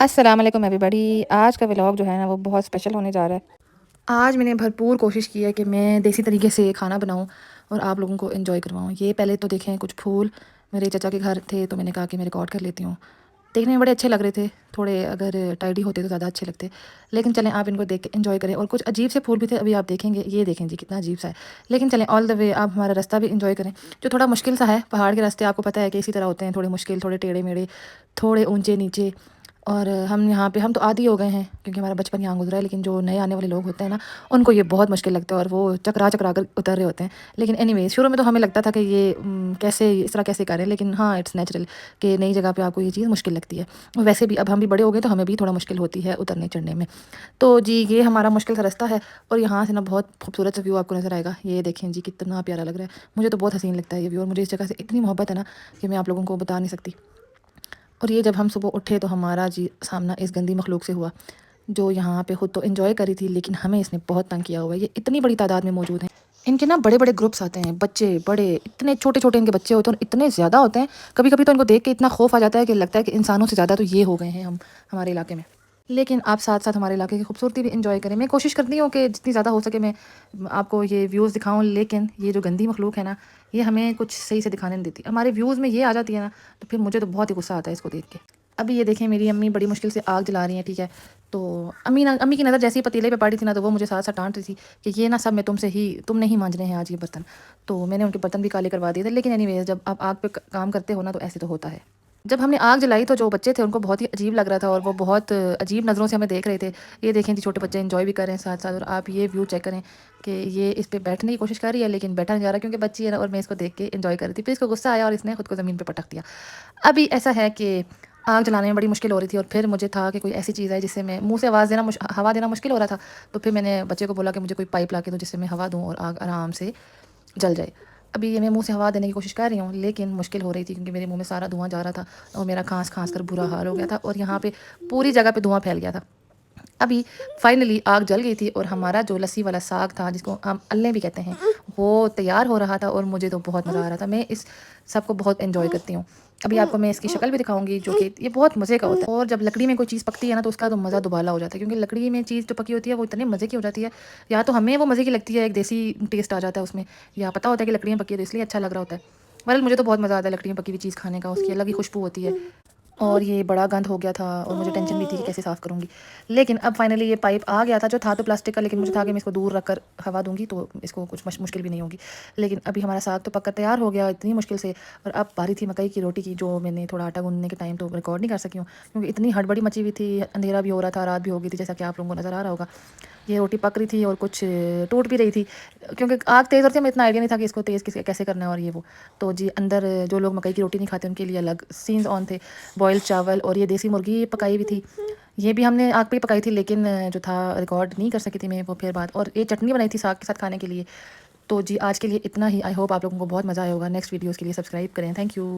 अस्सलाम वालेकुम एवरीबॉडी। आज का व्लॉग जो है ना वो बहुत स्पेशल होने जा रहा है। आज मैंने भरपूर कोशिश की है कि मैं देसी तरीके से खाना बनाऊं और आप लोगों को एंजॉय करवाऊं। ये पहले तो देखें कुछ फूल मेरे चाचा के घर थे तो मैंने कहा कि मैं रिकॉर्ड कर लेती हूँ। देखने में बड़े अच्छे लग रहे थे, थोड़े अगर टाइडी होते तो ज़्यादा अच्छे लगते, लेकिन चलें आप इनको देख के एंजॉय करें। और कुछ अजीब से फूल भी थे, अभी आप देखेंगे। ये देखें जी कितना अजीब सा है, लेकिन चलें ऑल द वे आप हमारा रास्ता भी एंजॉय करें जो थोड़ा मुश्किल सा है। पहाड़ के रास्ते आपको पता है कि इसी तरह होते हैं, थोड़े मुश्किल, थोड़े टेढ़े मेढ़े, थोड़े ऊंचे नीचे। और हम यहाँ पे हम तो आदी हो गए हैं क्योंकि हमारा बचपन यहाँ गुजरा है, लेकिन जो नए आने वाले लोग होते हैं ना उनको ये बहुत मुश्किल लगता है और वो चकरा चकरा कर उतर रहे होते हैं। लेकिन एनीवेज शुरू में तो हमें लगता था कि ये कैसे इस तरह कैसे करें, लेकिन हाँ इट्स नेचुरल कि नई जगह पे आपको ये चीज़ मुश्किल लगती है। और वैसे भी अब हम भी बड़े हो गए तो हमें भी थोड़ा मुश्किल होती है उतरने चढ़ने में। तो जी ये हमारा मुश्किल सा रास्ता है और यहाँ से ना बहुत खूबसूरत सा व्यू आपको नज़र आएगा। ये देखें जी कितना प्यारा लग रहा है, मुझे तो बहुत हसीन लगता है ये व्यू और मुझे इस जगह से इतनी मोहब्बत है ना कि मैं आप लोगों को बता नहीं सकती। और ये जब हम सुबह उठे तो हमारा जी सामना इस गंदी मखलूक से हुआ जो यहाँ पे खुद तो एंजॉय करी थी, लेकिन हमें इसने बहुत तंग किया हुआ है। ये इतनी बड़ी तादाद में मौजूद हैं, इनके ना बड़े बड़े ग्रुप्स आते हैं, बच्चे बड़े, इतने छोटे छोटे इनके बच्चे होते हैं और इतने ज़्यादा होते हैं। कभी कभी तो इनको देख के इतना खौफ आ जाता है कि लगता है कि इंसानों से ज़्यादा तो ये हो गए हैं हम हमारे इलाके में। लेकिन आप साथ साथ हमारे इलाके की खूबसूरती भी इंजॉय करें। मैं कोशिश करती हूँ कि जितनी ज़्यादा हो सके मैं आपको ये व्यूज़ दिखाऊँ, लेकिन ये जो गंदी मखलूक है ना ये हमें कुछ सही से दिखाने नहीं देती। हमारे व्यूज़ में ये आ जाती है ना तो फिर मुझे तो बहुत ही गुस्सा आता है इसको देख के। अभी ये देखें मेरी अम्मी बड़ी मुश्किल से आग जला रही हैं, ठीक है। तो अम्मी की नज़र जैसे ही पतीले पे पड़ी थी ना तो वो मुझे साथ साथ डांट रही थी कि ये ना सब मैं तुमने ही मांजने हैं आज ये बर्तन। तो मैंने उनके बर्तन भी काले करवा दिए थे। लेकिन एनीवेज जब आप आग पे काम करते हो ना तो ऐसे तो होता है। जब हमने आग जलाई तो जो बच्चे थे उनको बहुत ही अजीब लग रहा था और वो बहुत अजीब नज़रों से हमें देख रहे थे। ये देखें जी छोटे बच्चे एंजॉय भी कर रहे हैं साथ साथ। और आप ये व्यू चेक करें कि ये इस पे बैठने की कोशिश कर रही है लेकिन बैठा नहीं जा रहा क्योंकि बच्ची है ना, और मैं इसको देख के एंजॉय कर रही थी। फिर इसको गुस्सा आया और इसने खुद को ज़मीन पे पटक दिया। अभी ऐसा है कि आग जलाने में बड़ी मुश्किल हो रही थी और फिर मुझे था कि कोई ऐसी चीज़ है जिससे मैं मुँह से हवा देना मुश्किल हो रहा था। तो फिर मैंने बच्चे को बोला कि मुझे कोई पाइप ला के दो जिससे मैं हवा दूँ और आग आराम से जल जाए। अभी ये मैं मुँह से हवा देने की कोशिश कर रही हूँ लेकिन मुश्किल हो रही थी क्योंकि मेरे मुँह में सारा धुआँ जा रहा था और मेरा खाँस-खाँस कर बुरा हाल हो गया था और यहाँ पे पूरी जगह पे धुआँ फैल गया था। अभी फाइनली आग जल गई थी और हमारा जो लस्सी वाला साग था जिसको हम अल्ले भी कहते हैं वो तैयार हो रहा था और मुझे तो बहुत मज़ा आ रहा था। मैं इस सब को बहुत एंजॉय करती हूँ। अभी आपको मैं इसकी शक्ल भी दिखाऊंगी जो कि ये बहुत मज़े का होता है। और जब लकड़ी में कोई चीज़ पकती है ना तो उसका तो मज़ा दुबाला हो जाता है क्योंकि लकड़ी में चीज़ जो पकी होती है वो इतने मज़े की हो जाती है। या तो हमें वो मज़े की लगती है, एक देसी टेस्ट आ जाता है उसमें, या पता होता है कि लकड़ी में पकी है तो इसलिए अच्छा लग रहा होता है। वरल मुझे तो बहुत मज़ा आता है लकड़ी में पकी हुई चीज़ खाने का, उसकी अलग ही खुशबू होती है। और ये बड़ा गंद हो गया था और मुझे टेंशन भी थी कि कैसे साफ़ करूँगी। लेकिन अब फाइनली ये पाइप आ गया था जो था तो प्लास्टिक का, लेकिन मुझे था कि मैं इसको दूर रख कर हवा दूँगी तो इसको कुछ मुश्किल भी नहीं होगी। लेकिन अभी हमारा साग तो पककर तैयार हो गया इतनी मुश्किल से। और अब बारी थी मकई की रोटी की जो मैंने थोड़ा आटा गूँथने के टाइम तो रिकॉर्ड नहीं कर सकी हूँ क्योंकि इतनी हड़बड़ी मची हुई थी, अंधेरा भी हो रहा था, रात भी हो गई थी जैसा कि आप लोगों को नज़र आ रहा होगा। ये रोटी पक रही थी और कुछ टूट भी रही थी क्योंकि आग तेज़ होती है, हमें इतना आइडिया नहीं था कि इसको तेज़ कैसे करना है और ये वो। तो जी अंदर जो लोग मकई की रोटी नहीं खाते उनके लिए अलग सीन्स ऑन थे। बॉयल्ड चावल और ये देसी मुर्गी पकाई हुई थी, ये भी हमने आग पे ही पकाई थी, लेकिन जो था रिकॉर्ड नहीं कर सकी थी मैं वो फिर बात। और ये चटनी बनाई थी साग के साथ खाने के लिए। तो जी आज के लिए इतना ही। आई होप आप लोगों को बहुत मज़ा आया होगा। नेक्स्ट वीडियोज़ के लिए सब्सक्राइब करें। Thank you.